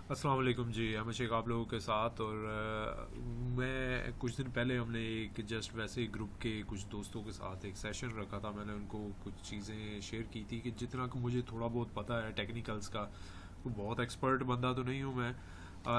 अस्सलाम वालेकुम जी, हम शेख आप लोगों के साथ। और मैं कुछ दिन पहले हमने एक जस्ट वैसे ही ग्रुप के कुछ दोस्तों के साथ एक सेशन रखा था। मैंने उनको कुछ चीज़ें शेयर की थी कि जितना कि मुझे थोड़ा बहुत पता है टेक्निकल्स का, तो बहुत एक्सपर्ट बंदा तो नहीं हूँ मैं,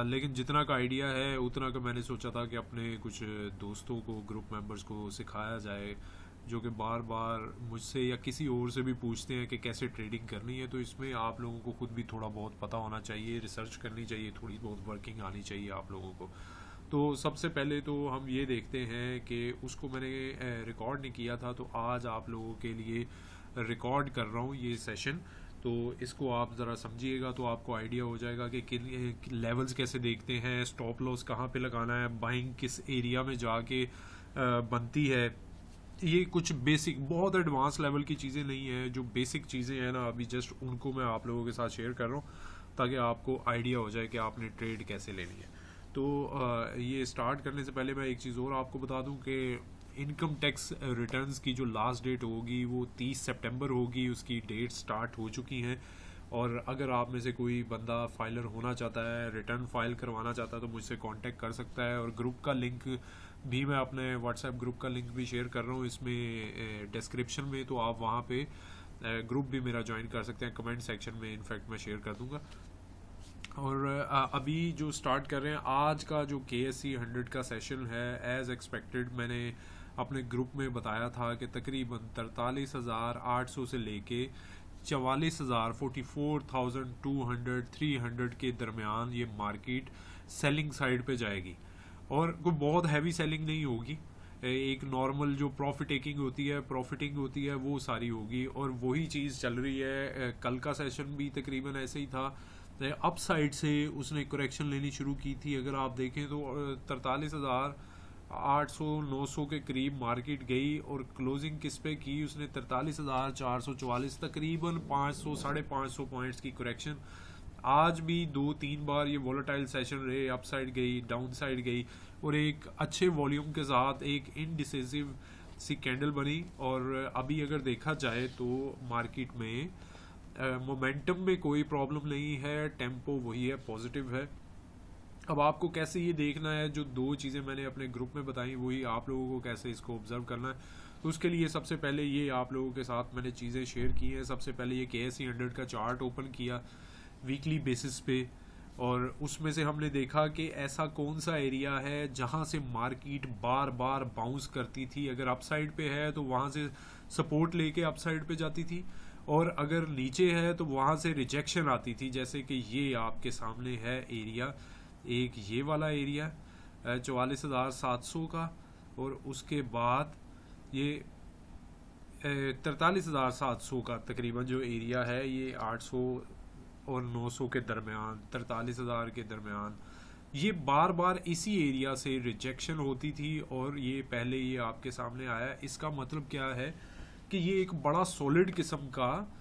लेकिन जितना का आइडिया है उतना का मैंने सोचा था कि अपने कुछ दोस्तों को, ग्रुप मेंबर्स को सिखाया जाए, जो कि बार बार मुझसे या किसी और से भी पूछते हैं कि कैसे ट्रेडिंग करनी है। तो इसमें आप लोगों को खुद भी थोड़ा बहुत पता होना चाहिए, रिसर्च करनी चाहिए, थोड़ी बहुत वर्किंग आनी चाहिए आप लोगों को। तो सबसे पहले तो हम ये देखते हैं कि उसको मैंने रिकॉर्ड नहीं किया था, तो आज आप लोगों के लिए रिकॉर्ड कर रहा हूँ ये सेशन। तो इसको आप ज़रा समझिएगा तो आपको आइडिया हो जाएगा कि किन लेवल्स कैसे देखते हैं, स्टॉप लॉस कहाँ पे लगाना है, बाइंग किस एरिया में जाके बनती है। ये कुछ बेसिक, बहुत एडवांस लेवल की चीज़ें नहीं है, जो बेसिक चीज़ें हैं ना, अभी जस्ट उनको मैं आप लोगों के साथ शेयर कर रहा हूँ ताकि आपको आइडिया हो जाए कि आपने ट्रेड कैसे लेनी है। तो ये स्टार्ट करने से पहले मैं एक चीज़ और आपको बता दूं कि इनकम टैक्स रिटर्न्स की जो लास्ट डेट होगी वो 30 सितंबर होगी। उसकी डेट स्टार्ट हो चुकी हैं। और अगर आप में से कोई बंदा फाइलर होना चाहता है, रिटर्न फाइल करवाना चाहता है, तो मुझसे कांटेक्ट कर सकता है। और ग्रुप का लिंक भी मैं अपने व्हाट्सएप ग्रुप का लिंक भी शेयर कर रहा हूँ इसमें डिस्क्रिप्शन में, तो आप वहाँ पे ग्रुप भी मेरा ज्वाइन कर सकते हैं। कमेंट सेक्शन में इनफैक्ट मैं शेयर कर दूंगा। और अभी जो स्टार्ट कर रहे हैं, आज का जो KSE 100 का सेशन है, एज एक्सपेक्टेड मैंने अपने ग्रुप में बताया था कि तकरीबन 43,800 से लेके 44,000, 44,200, 300 के दरमियान ये मार्केट सेलिंग साइड पे जाएगी। और कोई बहुत हैवी सेलिंग नहीं होगी, एक नॉर्मल जो प्रॉफिटिंग होती है वो सारी होगी। और वही चीज़ चल रही है। कल का सेशन भी तकरीबन ऐसे ही था। अप साइड से उसने करेक्शन लेनी शुरू की थी। अगर आप देखें तो 43,800-900 के करीब मार्केट गई और क्लोजिंग किस पे की उसने, 43,444, तकरीबन 500 550 पॉइंट्स की करेक्शन। आज भी 2-3 बार ये वॉलेटाइल सेशन रहे, अप साइड गई, डाउन साइड गई, और एक अच्छे वॉल्यूम के साथ एक इनडिसिसिव सी कैंडल बनी। और अभी अगर देखा जाए तो मार्केट में मोमेंटम में कोई प्रॉब्लम नहीं है, टेम्पो वही है, पॉजिटिव है। अब आपको कैसे ये देखना है, जो दो चीज़ें मैंने अपने ग्रुप में बताई वही आप लोगों को कैसे इसको ऑब्जर्व करना है। तो उसके लिए सबसे पहले ये आप लोगों के साथ मैंने चीज़ें शेयर की हैं। सबसे पहले ये KSE 100 का चार्ट ओपन किया वीकली बेसिस पे, और उसमें से हमने देखा कि ऐसा कौन सा एरिया है जहां से मार्केट बार बार बाउंस करती थी। अगर अपसाइड पे है तो वहां से सपोर्ट लेके अपसाइड पे जाती थी, और अगर नीचे है तो वहां से रिजेक्शन आती थी। जैसे कि ये आपके सामने है एरिया, एक ये वाला एरिया 44,700 का, और उसके बाद ये 43,700 का तकरीबन जो एरिया है, ये 800 और 900 के दरमियान, 43,000 के दरमियान, ये बार बार इसी एरिया से रिजेक्शन होती थी। और ये पहले ये आपके सामने आया। इसका मतलब क्या है कि ये एक बड़ा सॉलिड किस्म का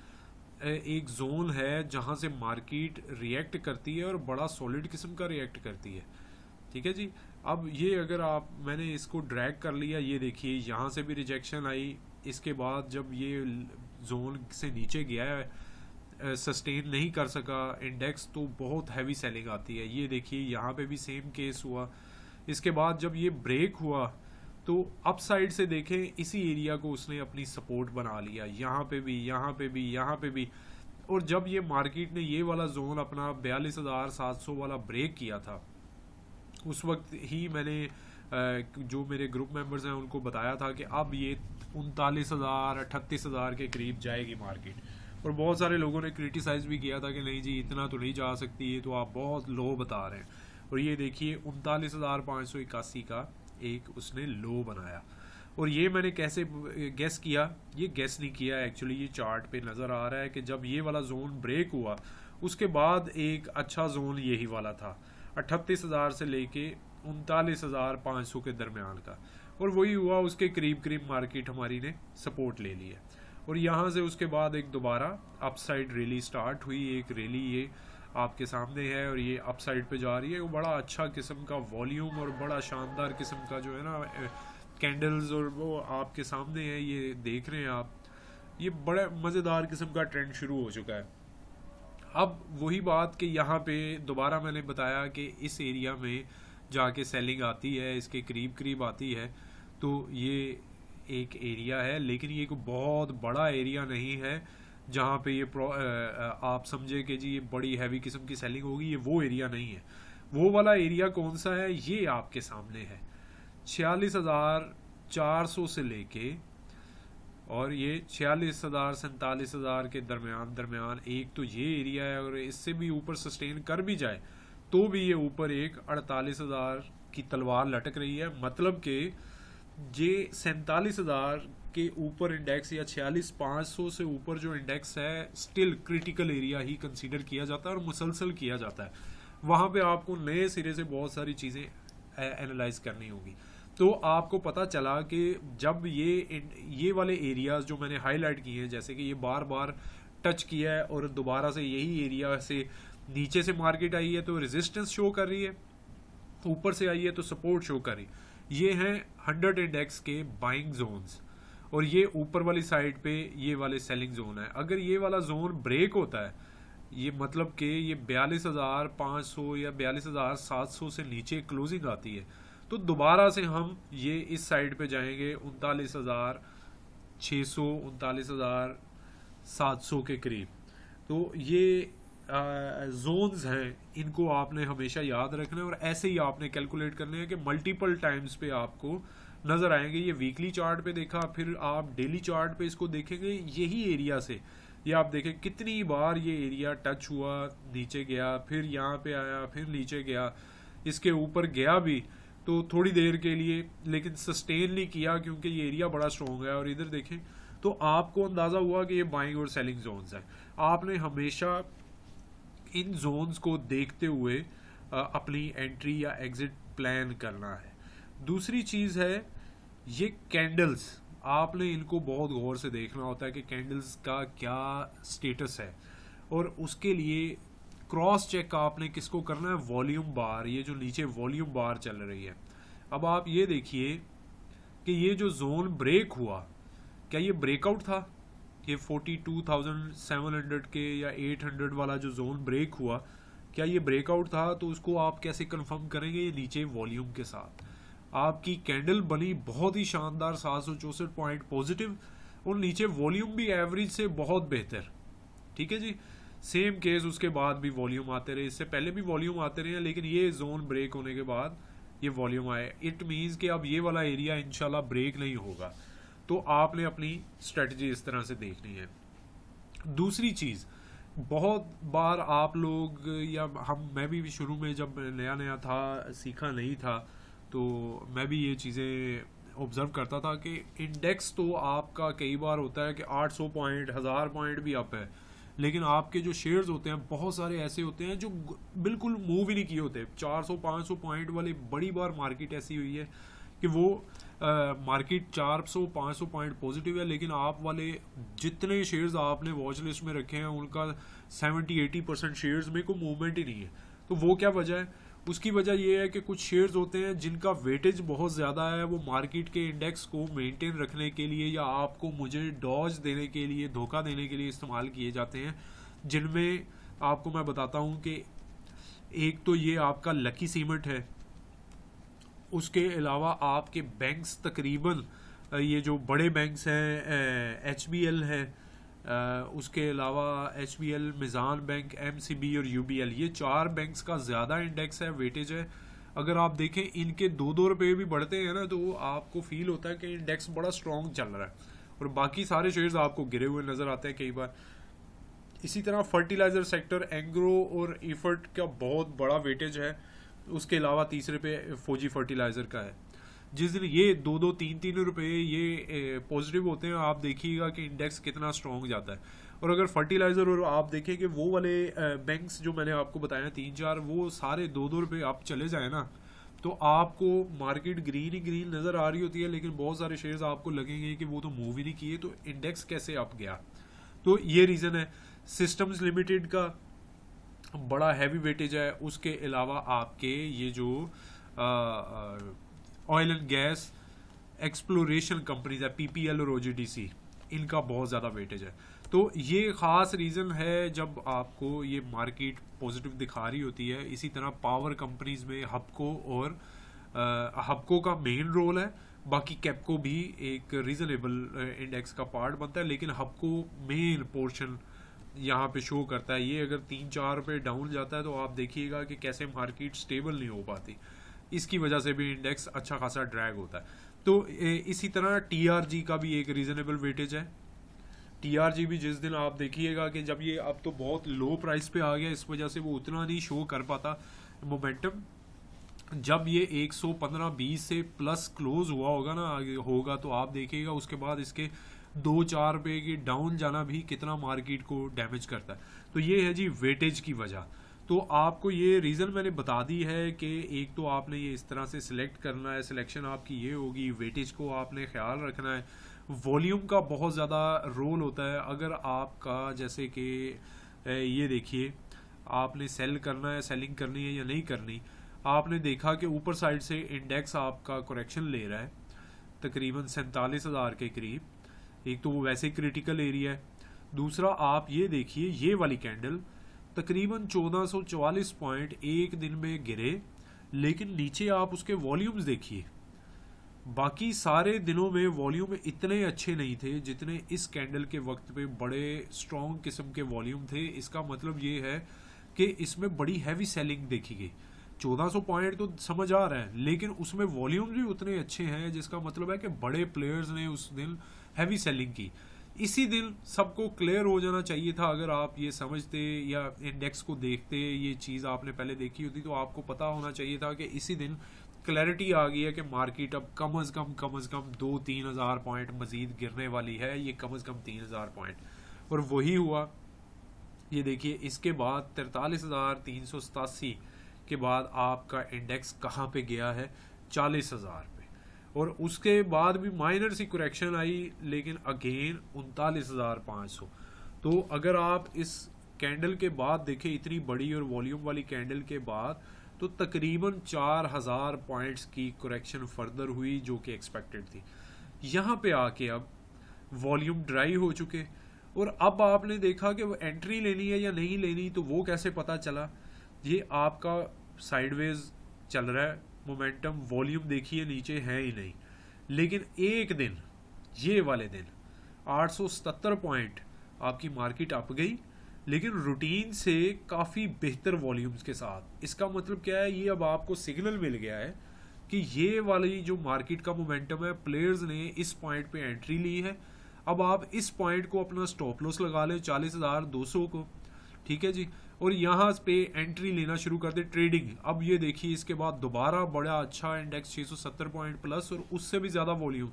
एक जोन है जहां से मार्केट रिएक्ट करती है, और बड़ा सॉलिड किस्म का रिएक्ट करती है। ठीक है जी। अब ये अगर आप, मैंने इसको ड्रैग कर लिया, ये देखिए यहाँ से भी रिजेक्शन आई। इसके बाद जब ये जोन से नीचे गया है, सस्टेन नहीं कर सका इंडेक्स, तो बहुत हैवी सेलिंग आती है। ये देखिए यहाँ पे भी सेम केस हुआ। इसके बाद जब ये ब्रेक हुआ तो अप साइड से देखें, इसी एरिया को उसने अपनी सपोर्ट बना लिया, यहाँ पे भी, यहाँ पे भी, यहाँ पे भी। और जब ये मार्केट ने ये वाला जोन अपना 42,700 वाला ब्रेक किया था, उस वक्त ही मैंने जो मेरे ग्रुप मेंबर्स हैं उनको बताया था कि अब ये 39,000 38,000 के करीब जाएगी मार्केट। और बहुत सारे लोगों ने क्रिटिसाइज भी किया था कि नहीं जी, इतना तो नहीं जा सकती, ये तो आप बहुत लो बता रहे हैं। और ये देखिए 39,581 का एक उसने लो बनाया। और ये मैंने कैसे गेस किया, ये गेस नहीं किया एक्चुअली, ये चार्ट पे नज़र आ रहा है कि जब ये वाला जोन ब्रेक हुआ उसके बाद एक अच्छा जोन यही वाला था, 38,000 से लेके 39,500 के दरमियान का। और वही हुआ, उसके करीब करीब मार्केट हमारी ने सपोर्ट ले लिया। और यहाँ से उसके बाद एक दोबारा अपसाइड रैली स्टार्ट हुई। एक रैली ये आपके सामने है और ये अपसाइड पे जा रही है। वो बड़ा अच्छा किस्म का वॉल्यूम और बड़ा शानदार किस्म का जो है ना कैंडल्स, और वो आपके सामने है, ये देख रहे हैं आप। ये बड़ा मज़ेदार किस्म का ट्रेंड शुरू हो चुका है। अब वही बात कि यहाँ पे दोबारा मैंने बताया कि इस एरिया में जाके सेलिंग आती है, इसके करीब करीब आती है, तो ये एक एरिया है, लेकिन ये कोई बहुत बड़ा एरिया नहीं है जहाँ पे ये आप समझे कि जी ये बड़ी हैवी किस्म की सेलिंग होगी, ये वो एरिया नहीं है। वो वाला एरिया कौन सा है, ये आपके सामने है 46,400 से लेके, और ये 46,000 47,000 के दरमियान एक तो ये एरिया है। और इससे भी ऊपर सस्टेन कर भी जाए तो भी ये ऊपर एक 48,000 की तलवार लटक रही है। मतलब कि ये 47,000 के ऊपर इंडेक्स या 46,500 से ऊपर जो इंडेक्स है स्टिल क्रिटिकल एरिया ही कंसीडर किया जाता है और मुसलसल किया जाता है। वहाँ पे आपको नए सिरे से बहुत सारी चीज़ें एनालाइज करनी होगी। तो आपको पता चला कि जब ये वाले एरियाज जो मैंने हाईलाइट किए हैं, जैसे कि ये बार बार टच किया है और दोबारा से यही एरिया से नीचे से मार्केट आई है तो रेजिस्टेंस शो कर रही है, ऊपर से आई है तो सपोर्ट शो कर रही है। ये हैं 100 इंडेक्स के बाइंग जोन्स, और ये ऊपर वाली साइड पे ये वाले सेलिंग जोन है। अगर ये वाला जोन ब्रेक होता है, ये मतलब कि ये 42,500 या 42,700 से नीचे क्लोजिंग आती है, तो दोबारा से हम ये इस साइड पे जाएंगे 39,600 39,700 के करीब। तो ये जोन्स हैं, इनको आपने हमेशा याद रखना है और ऐसे ही आपने कैलकुलेट करने हैं कि मल्टीपल टाइम्स पे आपको नज़र आएंगे। ये वीकली चार्ट पे देखा, फिर आप डेली चार्ट पे इसको देखेंगे, यही एरिया से ये आप देखें कितनी बार ये एरिया टच हुआ, नीचे गया, फिर यहाँ पे आया, फिर नीचे गया, इसके ऊपर गया भी तो थोड़ी देर के लिए, लेकिन सस्टेन नहीं किया क्योंकि ये एरिया बड़ा स्ट्रॉन्ग है। और इधर देखें तो आपको अंदाज़ा हुआ कि ये बाइंग और सेलिंग जोन्स हैं। आपने हमेशा इन जोन्स को देखते हुए अपनी एंट्री या एग्जिट प्लान करना है। दूसरी चीज़ है ये कैंडल्स, आपने इनको बहुत गौर से देखना होता है कि कैंडल्स का क्या स्टेटस है, और उसके लिए क्रॉस चेक आपने किसको करना है, वॉल्यूम बार, ये जो नीचे वॉल्यूम बार चल रही है। अब आप ये देखिए कि ये जो जोन ब्रेक हुआ, क्या ये ब्रेकआउट था? ये 42,700 के या 800 वाला जो जोन ब्रेक हुआ, क्या ये ब्रेकआउट था? तो उसको आप कैसे कंफर्म करेंगे? ये नीचे वॉल्यूम के साथ आपकी कैंडल बनी बहुत ही शानदार 764 पॉइंट पॉजिटिव, और नीचे वॉल्यूम भी एवरेज से बहुत बेहतर। ठीक है जी, सेम केस उसके बाद भी वॉल्यूम आते रहे, इससे पहले भी वॉल्यूम आते रहे, लेकिन ये जोन ब्रेक होने के बाद ये वॉल्यूम आए। इट मीन्स कि अब ये वाला एरिया इंशाल्लाह ब्रेक नहीं होगा। तो आपने अपनी स्ट्रेटजी इस तरह से देखनी है। दूसरी चीज़, बहुत बार आप लोग या मैं भी शुरू में जब नया नया था, सीखा नहीं था, तो मैं भी ये चीज़ें ऑब्ज़र्व करता था कि इंडेक्स तो आपका कई बार होता है कि 800 पॉइंट 1000 पॉइंट भी अप है, लेकिन आपके जो शेयर्स होते हैं बहुत सारे ऐसे होते हैं जो बिल्कुल मूव ही नहीं किए होते। 400-500 पॉइंट वाले बड़ी बार मार्केट ऐसी हुई है कि वो मार्केट 400-500 पॉइंट पॉजिटिव है, लेकिन आप वाले जितने शेयर्स आपने वॉच लिस्ट में रखे हैं उनका 70-80% शेयर्स में कोई मूवमेंट ही नहीं है। तो वो क्या वजह है? उसकी वजह ये है कि कुछ शेयर्स होते हैं जिनका वेटेज बहुत ज़्यादा है, वो मार्केट के इंडेक्स को मेंटेन रखने के लिए या आपको मुझे डॉज देने के लिए, धोखा देने के लिए इस्तेमाल किए जाते हैं। जिनमें आपको मैं बताता हूँ कि एक तो ये आपका लकी सीमेंट है, उसके अलावा आपके बैंक्स तकरीबन ये जो बड़े बैंक्स हैं HBL है, उसके अलावा HBL, मिज़ान बैंक, MCB और UBL, ये 4 बैंक्स का ज़्यादा इंडेक्स है, वेटेज है। अगर आप देखें इनके 2-2 रुपये भी बढ़ते हैं ना, तो आपको फील होता है कि इंडेक्स बड़ा स्ट्रॉन्ग चल रहा है, और बाकी सारे शेयर्स आपको गिरे हुए नज़र आते हैं कई बार। इसी तरह फर्टिलाइज़र सेक्टर, एंग्रो और इफर्ट का बहुत बड़ा वेटेज है। उसके अलावा तीसरे पे फौजी फर्टिलाइज़र का है। जिस दिन ये 2-2, 3-3 रुपये ये पॉजिटिव होते हैं, आप देखिएगा कि इंडेक्स कितना स्ट्रॉन्ग जाता है। और अगर फर्टिलाइज़र और आप देखें कि वो वाले बैंक्स जो मैंने आपको बताया 3-4, वो सारे 2-2 रुपये आप चले जाए ना, तो आपको मार्केट ग्रीन ही ग्रीन नज़र आ रही होती है, लेकिन बहुत सारे शेयर्स आपको लगेंगे कि वो तो मूव ही नहीं किए, तो इंडेक्स कैसे अप गया? तो ये रीज़न है। सिस्टम्स लिमिटेड का बड़ा हैवी वेटेज है। उसके अलावा आपके ये जो oil and gas exploration companies है, PPL और OGDC, इनका बहुत ज़्यादा वेटेज है। तो ये ख़ास रीज़न है जब आपको ये मार्केट पॉजिटिव दिखा रही होती है। इसी तरह पावर कंपनीज में हबको और हबको का मेन रोल है, बाकी कैपको भी एक रीजनेबल इंडेक्स का पार्ट बनता है, लेकिन हबको मेन पोर्शन यहाँ पे शो करता है। ये अगर 3-4 पे डाउन जाता है तो आप देखिएगा कि कैसे मार्केट स्टेबल नहीं हो पाती, इसकी वजह से भी इंडेक्स अच्छा खासा ड्रैग होता है। तो इसी तरह टीआरजी का भी एक रीजनेबल वेटेज है। टीआरजी भी जिस दिन आप देखिएगा कि जब ये अब तो बहुत लो प्राइस पे आ गया, इस वजह से वो उतना नहीं शो कर पाता मोमेंटम। जब ये 115-20 से प्लस क्लोज हुआ होगा ना होगा, तो आप देखिएगा उसके बाद इसके 2-4 पे की डाउन जाना भी कितना मार्केट को डैमेज करता है। तो ये है जी वेटेज की वजह। तो आपको ये रीज़न मैंने बता दी है कि एक तो आपने ये इस तरह से सिलेक्ट करना है, सिलेक्शन आपकी ये होगी, वेटेज को आपने ख्याल रखना है, वॉल्यूम का बहुत ज़्यादा रोल होता है। अगर आपका जैसे कि ये देखिए आपने सेल करना है, सेलिंग करनी है या नहीं करनी, आपने देखा कि ऊपर साइड से इंडेक्स आपका करेक्शन ले रहा है तकरीबन 47,000 के करीब। एक तो वो वैसे क्रिटिकल एरिया है, दूसरा आप ये देखिए ये वाली कैंडल तकरीबन 1444 पॉइंट एक दिन में गिरे, लेकिन नीचे आप उसके वॉल्यूम्स देखिए, बाकी सारे दिनों में वॉल्यूम इतने अच्छे नहीं थे जितने इस कैंडल के वक्त पे बड़े स्ट्रॉन्ग किस्म के वॉल्यूम थे। इसका मतलब ये है कि इसमें बड़ी हैवी सेलिंग देखी गई। 1400 पॉइंट तो समझ आ रहा है, लेकिन उसमें वॉल्यूम भी उतने अच्छे हैं, जिसका मतलब है कि बड़े प्लेयर्स ने उस दिन हैवी सेलिंग की। इसी दिन सबको क्लियर हो जाना चाहिए था। अगर आप ये समझते या इंडेक्स को देखते, ये चीज़ आपने पहले देखी होती, तो आपको पता होना चाहिए था कि इसी दिन क्लैरिटी आ गई है कि मार्केट अब कम अज़ कम 2-3 हज़ार पॉइंट मजीद गिरने वाली है। ये कम अज़ कम 3,000 पॉइंट, और वही हुआ। ये देखिए इसके बाद 43,387 के बाद आपका इंडेक्स कहाँ पे गया है, 40,000 पे, और उसके बाद भी माइनर सी करेक्शन आई, लेकिन अगेन 39,500। तो अगर आप इस कैंडल के बाद देखें, इतनी बड़ी और वॉल्यूम वाली कैंडल के बाद, तो तकरीबन 4,000 पॉइंट्स की करेक्शन फर्दर हुई, जो कि एक्सपेक्टेड थी। यहाँ पे आके अब वॉल्यूम ड्राई हो चुके, और अब आपने देखा कि वो एंट्री लेनी है या नहीं लेनी, तो वो कैसे पता चला। ये आपका साइडवेज चल रहा है मोमेंटम, वॉल्यूम देखिए नीचे है ही नहीं, लेकिन एक दिन, ये वाले दिन 877 पॉइंट आपकी मार्केट अप गई, लेकिन रूटीन से काफ़ी बेहतर वॉल्यूम्स के साथ। इसका मतलब क्या है, ये अब आपको सिग्नल मिल गया है कि ये वाली जो मार्केट का मोमेंटम है, प्लेयर्स ने इस पॉइंट पे एंट्री ली है। अब आप इस पॉइंट को अपना स्टॉप लॉस लगा ले 40,200 को, ठीक है जी, और यहाँ पे एंट्री लेना शुरू कर दे ट्रेडिंग। अब ये देखिए इसके बाद दोबारा बड़ा अच्छा इंडेक्स 670 पॉइंट प्लस, और उससे भी ज़्यादा वॉल्यूम,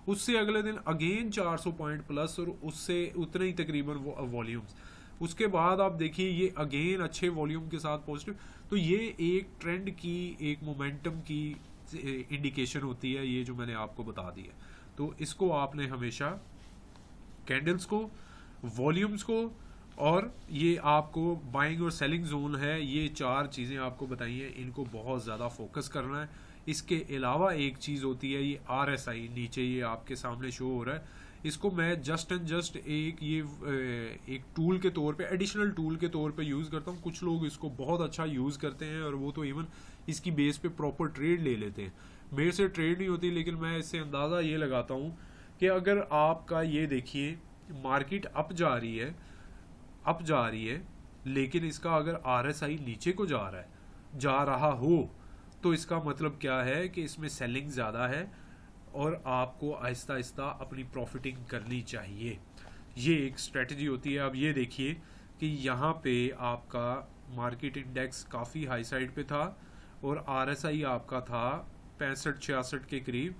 उससे अगले दिन अगेन 400 पॉइंट प्लस, और उससे उतने ही तकरीबन वॉल्यूम्स। उसके बाद आप देखिए ये अगेन अच्छे वॉल्यूम के साथ पॉजिटिव। तो ये एक ट्रेंड की, एक मोमेंटम की इंडिकेशन होती है, ये जो मैंने आपको बता दी है। तो इसको आपने हमेशा कैंडल्स को, वॉल्यूम्स को, और ये आपको बाइंग और सेलिंग जोन है, ये 4 चीज़ें आपको बताई हैं, इनको बहुत ज़्यादा फोकस करना है। इसके अलावा एक चीज़ होती है ये RSI, नीचे ये आपके सामने शो हो रहा है। इसको मैं जस्ट एंड जस्ट एक टूल के तौर पे, एडिशनल टूल के तौर पे यूज़ करता हूँ। कुछ लोग इसको बहुत अच्छा यूज़ करते हैं, और वो तो इवन इसकी बेस पे प्रॉपर ट्रेड ले लेते हैं। मेरे से ट्रेड नहीं होती, लेकिन मैं इससे अंदाज़ा ये लगाता हूँ कि अगर आपका ये देखिए मार्केट अप जा रही है, लेकिन इसका अगर RSI नीचे को जा रहा हो, तो इसका मतलब क्या है कि इसमें सेलिंग ज़्यादा है, और आपको आहिस्ता आहिस्ता अपनी प्रॉफिटिंग करनी चाहिए। ये एक स्ट्रेटजी होती है। अब ये देखिए कि यहाँ पे आपका मार्केट इंडेक्स काफ़ी हाई साइड पे था, और RSI आपका था 65-66 के करीब।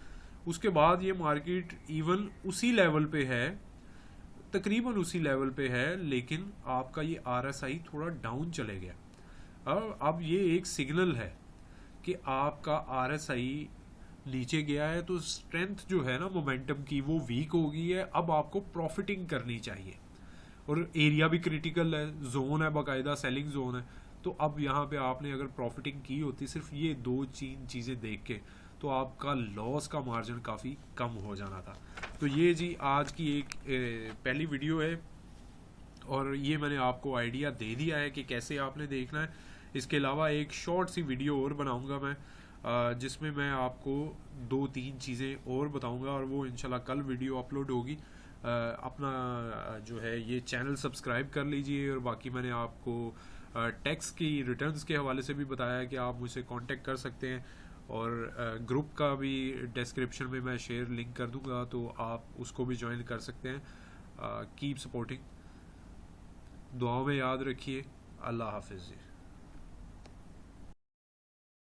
उसके बाद ये मार्केट इवन उसी लेवल पे है, तकरीबन उसी लेवल पे है, लेकिन आपका ये RSI थोड़ा डाउन चले गया। अब ये एक सिग्नल है कि आपका RSI नीचे गया है, तो स्ट्रेंथ जो है ना मोमेंटम की, वो वीक हो गई है। अब आपको प्रॉफिटिंग करनी चाहिए, और एरिया भी क्रिटिकल है, जोन है, बाकायदा सेलिंग जोन है। तो अब यहाँ पे आपने अगर प्रॉफिटिंग की होती सिर्फ ये 2-3 चीज़ें देख के, तो आपका लॉस का मार्जिन काफ़ी कम हो जाना था। तो ये जी आज की एक पहली वीडियो है, और ये मैंने आपको आइडिया दे दिया है कि कैसे आपने देखना है। इसके अलावा एक शॉर्ट सी वीडियो और बनाऊंगा मैं, जिसमें मैं आपको 2-3 चीज़ें और बताऊंगा, और वो इंशाल्लाह कल वीडियो अपलोड होगी। अपना जो है ये चैनल सब्सक्राइब कर लीजिए, और बाकी मैंने आपको टैक्स की रिटर्न्स के हवाले से भी बताया है कि आप मुझसे कांटेक्ट कर सकते हैं, और ग्रुप का भी डिस्क्रिप्शन में मैं शेयर लिंक कर दूंगा, तो आप उसको भी ज्वाइन कर सकते हैं। कीप सपोर्टिंग, दुआओं में याद रखिए। अल्लाह हाफिज़।